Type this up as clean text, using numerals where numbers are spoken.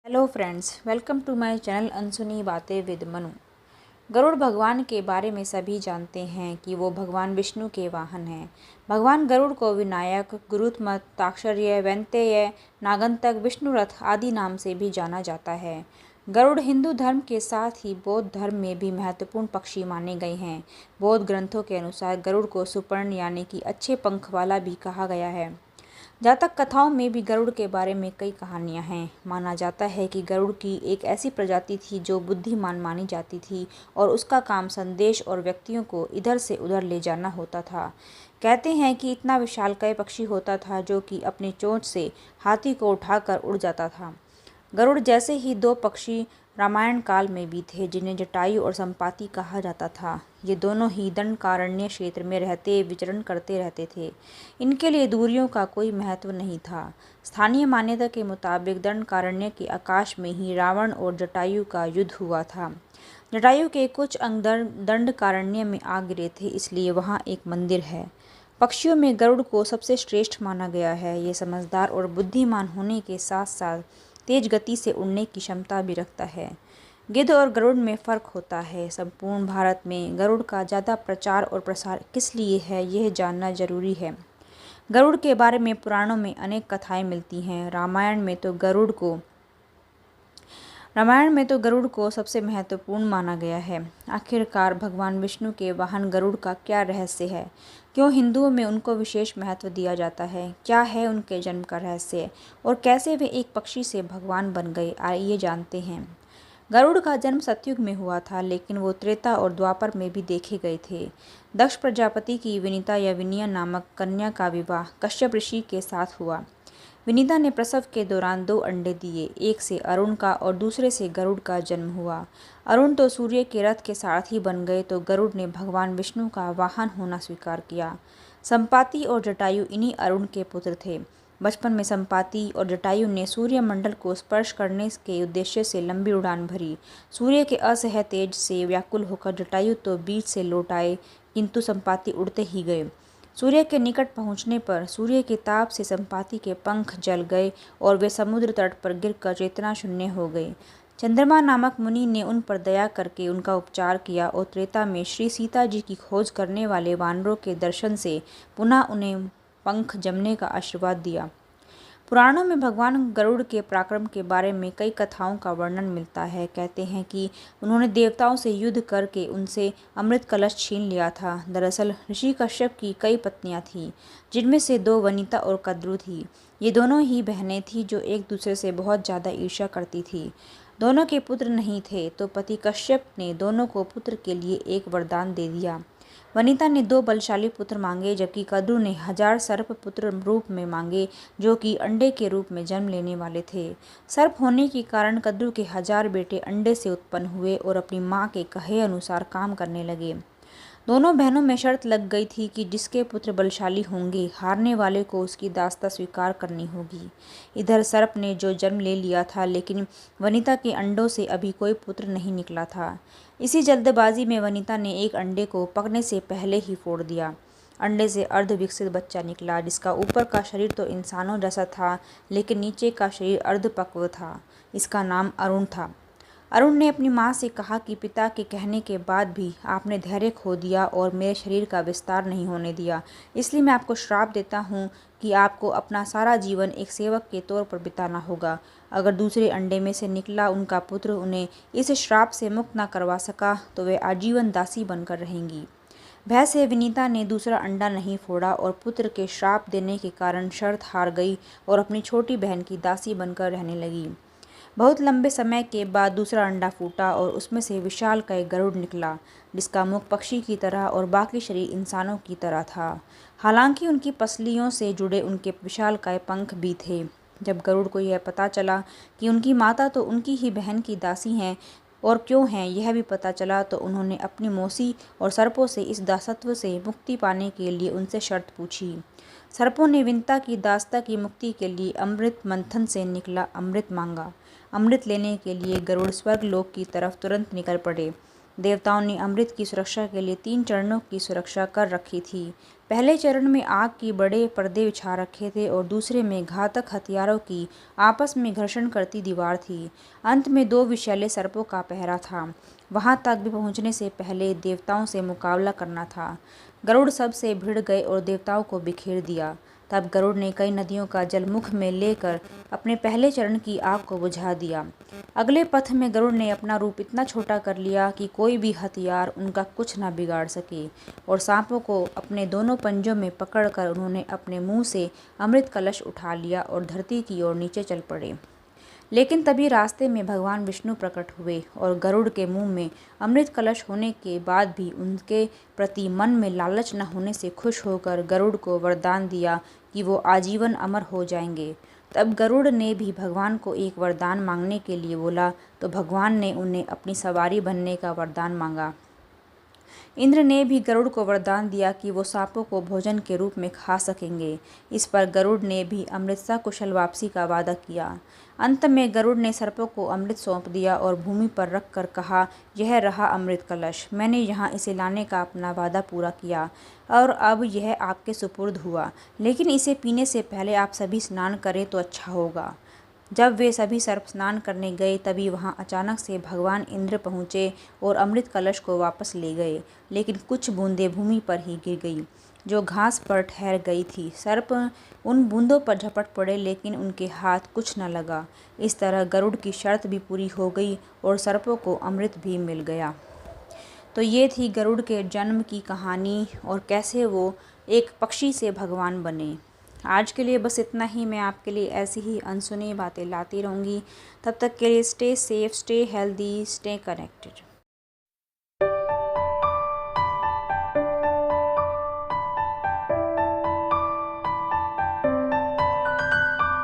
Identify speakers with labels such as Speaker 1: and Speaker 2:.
Speaker 1: Hello friends, welcome to my channel Ansuni Baatein with Manu. Garuda भगवान के बारे में सभी जानते हैं कि वो भगवान विष्णु के वाहन हैं। भगवान गरुड़ को विनायक, गुरुत्मत, ताक्षर्य, वैंतेय, नागंतक, विष्णुरथ आदि नाम से भी जाना जाता है। गरुड़ हिंदू धर्म के साथ ही बौद्ध धर्म में भी महत्वपूर्ण पक्षी माने गए हैं। बौद्ध ग्रंथों के अनुसार गरुड़ को सुपर्ण यानी कि अच्छे पंख वाला भी कहा गया है। जातक कथाओं में भी गरुड़ के बारे में कई कहानियां हैं। माना जाता है कि गरुड़ की एक ऐसी प्रजाति थी जो बुद्धिमान मानी जाती थी और उसका काम संदेश और व्यक्तियों को इधर से उधर ले जाना होता था। कहते हैं कि इतना विशालकाय पक्षी होता था जो कि अपनी चोंच से हाथी को उठाकर उड़ जाता था। गरुड़ जैसे ही दो पक्षी रामायण काल में भी थे जिन्हें जटायु और संपाति कहा जाता था। ये दोनों ही दंडकारण्य क्षेत्र में रहते विचरण करते रहते थे। इनके लिए दूरियों का कोई महत्व नहीं था। स्थानीय मान्यता के मुताबिक दंडकारण्य के आकाश में ही रावण और जटायु का युद्ध हुआ था। जटायु के कुछ अंग दंडकारण्य में आ गिरे थे, इसलिए वहाँ एक मंदिर है। पक्षियों में गरुड़ को सबसे श्रेष्ठ माना गया है। ये समझदार और बुद्धिमान होने के साथ साथ तेज गति से उड़ने की क्षमता भी रखता है। गिद्ध और गरुड़ में फ़र्क होता है। संपूर्ण भारत में गरुड़ का ज़्यादा प्रचार और प्रसार किस लिए है, यह जानना जरूरी है। गरुड़ के बारे में पुराणों में अनेक कथाएं मिलती हैं। रामायण में तो गरुड़ को सबसे महत्वपूर्ण माना गया है। आखिरकार भगवान विष्णु के वाहन गरुड़ का क्या रहस्य है? क्यों हिंदुओं में उनको विशेष महत्व दिया जाता है? क्या है उनके जन्म का रहस्य और कैसे वे एक पक्षी से भगवान बन गए, आइए जानते हैं। गरुड़ का जन्म सतयुग में हुआ था, लेकिन वो त्रेता और द्वापर में भी देखे गए थे। दक्ष प्रजापति की विनीता या विनिया नामक कन्या का विवाह कश्यप ऋषि के साथ हुआ। विनीता ने प्रसव के दौरान 2 अंडे दिए, एक से अरुण का और दूसरे से गरुड़ का जन्म हुआ। अरुण तो सूर्य के रथ के सारथी बन गए, तो गरुड़ ने भगवान विष्णु का वाहन होना स्वीकार किया। संपाति और जटायु इन्हीं अरुण के पुत्र थे। बचपन में संपाति और जटायु ने सूर्यमंडल को स्पर्श करने के उद्देश्य से लंबी उड़ान भरी। सूर्य के असह्य तेज से व्याकुल होकर जटायु तो बीच से लौट आए, किंतु संपाति उड़ते ही गए। सूर्य के निकट पहुंचने पर सूर्य के ताप से संपाति के पंख जल गए और वे समुद्र तट पर गिरकर चेतना शून्य हो गए। चंद्रमा नामक मुनि ने उन पर दया करके उनका उपचार किया और त्रेता में श्री सीता जी की खोज करने वाले वानरों के दर्शन से पुनः उन्हें पंख जमने का आशीर्वाद दिया। पुराणों में भगवान गरुड़ के पराक्रम के बारे में कई कथाओं का वर्णन मिलता है। कहते हैं कि उन्होंने देवताओं से युद्ध करके उनसे अमृत कलश छीन लिया था। दरअसल ऋषि कश्यप की कई पत्नियां थीं, जिनमें से 2 वनिता और कद्रु थी। ये दोनों ही बहनें थीं जो एक दूसरे से बहुत ज़्यादा ईर्ष्या करती थी। दोनों के पुत्र नहीं थे, तो पति कश्यप ने दोनों को पुत्र के लिए एक वरदान दे दिया। वनिता ने 2 बलशाली पुत्र मांगे, जबकि कद्रु ने 1000 सर्प पुत्र रूप में मांगे, जो कि अंडे के रूप में जन्म लेने वाले थे। सर्प होने के कारण कद्रु के 1000 बेटे अंडे से उत्पन्न हुए और अपनी माँ के कहे अनुसार काम करने लगे। दोनों बहनों में शर्त लग गई थी कि जिसके पुत्र बलशाली होंगे, हारने वाले को उसकी दासता स्वीकार करनी होगी। इधर सर्प ने जो जन्म ले लिया था, लेकिन वनिता के अंडों से अभी कोई पुत्र नहीं निकला था। इसी जल्दबाजी में वनिता ने एक अंडे को पकने से पहले ही फोड़ दिया। अंडे से अर्ध विकसित बच्चा निकला, जिसका ऊपर का शरीर तो इंसानों जैसा था, लेकिन नीचे का शरीर अर्धपक्व था। इसका नाम अरुण था। अरुण ने अपनी माँ से कहा कि पिता के कहने के बाद भी आपने धैर्य खो दिया और मेरे शरीर का विस्तार नहीं होने दिया, इसलिए मैं आपको श्राप देता हूँ कि आपको अपना सारा जीवन एक सेवक के तौर पर बिताना होगा। अगर दूसरे अंडे में से निकला उनका पुत्र उन्हें इस श्राप से मुक्त न करवा सका, तो वे आजीवन दासी बनकर रहेंगी। भय से विनीता ने दूसरा अंडा नहीं फोड़ा और पुत्र के श्राप देने के कारण शर्त हार गई और अपनी छोटी बहन की दासी बनकर रहने लगी। बहुत लंबे समय के बाद दूसरा अंडा फूटा और उसमें से विशालकाय गरुड़ निकला, जिसका मुख पक्षी की तरह और बाकी शरीर इंसानों की तरह था। हालांकि उनकी पसलियों से जुड़े उनके विशालकाय पंख भी थे। जब गरुड़ को यह पता चला कि उनकी माता तो उनकी ही बहन की दासी हैं और क्यों हैं यह भी पता चला, तो उन्होंने अपनी मौसी और सर्पों से इस दासत्व से मुक्ति पाने के लिए उनसे शर्त पूछी। सर्पों ने विनीता की दासता की मुक्ति के लिए अमृत मंथन से निकला अमृत मांगा। अमृत लेने के लिए गरुड़ स्वर्गलोक की तरफ तुरंत निकल पड़े। देवताओं ने अमृत की सुरक्षा के लिए 3 चरणों की सुरक्षा कर रखी थी। पहले चरण में आग की बड़े पर्दे बिछा रखे थे और दूसरे में घातक हथियारों की आपस में घर्षण करती दीवार थी। अंत में 2 विषैले सर्पों का पहरा था। वहां तक भी पहुंचने से पहले देवताओं से मुकाबला करना था। गरुड़ सब से भिड़ गए और देवताओं को बिखेर दिया। तब गरुड़ ने कई नदियों का जल मुख में लेकर अपने पहले चरण की आग को बुझा दिया। अगले पथ में गरुड़ ने अपना रूप इतना छोटा कर लिया कि कोई भी हथियार उनका कुछ न बिगाड़ सके और सांपों को अपने दोनों पंजों में पकड़कर उन्होंने अपने मुंह से अमृत कलश उठा लिया और धरती की ओर नीचे चल पड़े। लेकिन तभी रास्ते में भगवान विष्णु प्रकट हुए और गरुड़ के मुंह में अमृत कलश होने के बाद भी उनके प्रति मन में लालच न होने से खुश होकर गरुड़ को वरदान दिया कि वो आजीवन अमर हो जाएंगे। तब गरुड़ ने भी भगवान को एक वरदान मांगने के लिए बोला तो भगवान ने उन्हें अपनी सवारी बनने का वरदान मांगा। इंद्र ने भी गरुड़ को वरदान दिया कि वो सांपों को भोजन के रूप में खा सकेंगे। इस पर गरुड़ ने भी अमृतसा कुशल वापसी का वादा किया। अंत में गरुड़ ने सर्पों को अमृत सौंप दिया और भूमि पर रख कर कहा, यह रहा अमृत कलश। मैंने यहाँ इसे लाने का अपना वादा पूरा किया और अब यह आपके सुपुर्द हुआ, लेकिन इसे पीने से पहले आप सभी स्नान करें तो अच्छा होगा। जब वे सभी सर्प स्नान करने गए तभी वहां अचानक से भगवान इंद्र पहुँचे और अमृत कलश को वापस ले गए, लेकिन कुछ बूंदें भूमि पर ही गिर गई जो घास पर ठहर गई थी। सर्प उन बूंदों पर झपट पड़े लेकिन उनके हाथ कुछ न लगा। इस तरह गरुड़ की शर्त भी पूरी हो गई और सर्पों को अमृत भी मिल गया। तो ये थी गरुड़ के जन्म की कहानी और कैसे वो एक पक्षी से भगवान बने। आज के लिए बस इतना ही। मैं आपके लिए ऐसी ही अनसुनी बातें लाती रहूँगी। तब तक के लिए stay safe, stay healthy, stay connected.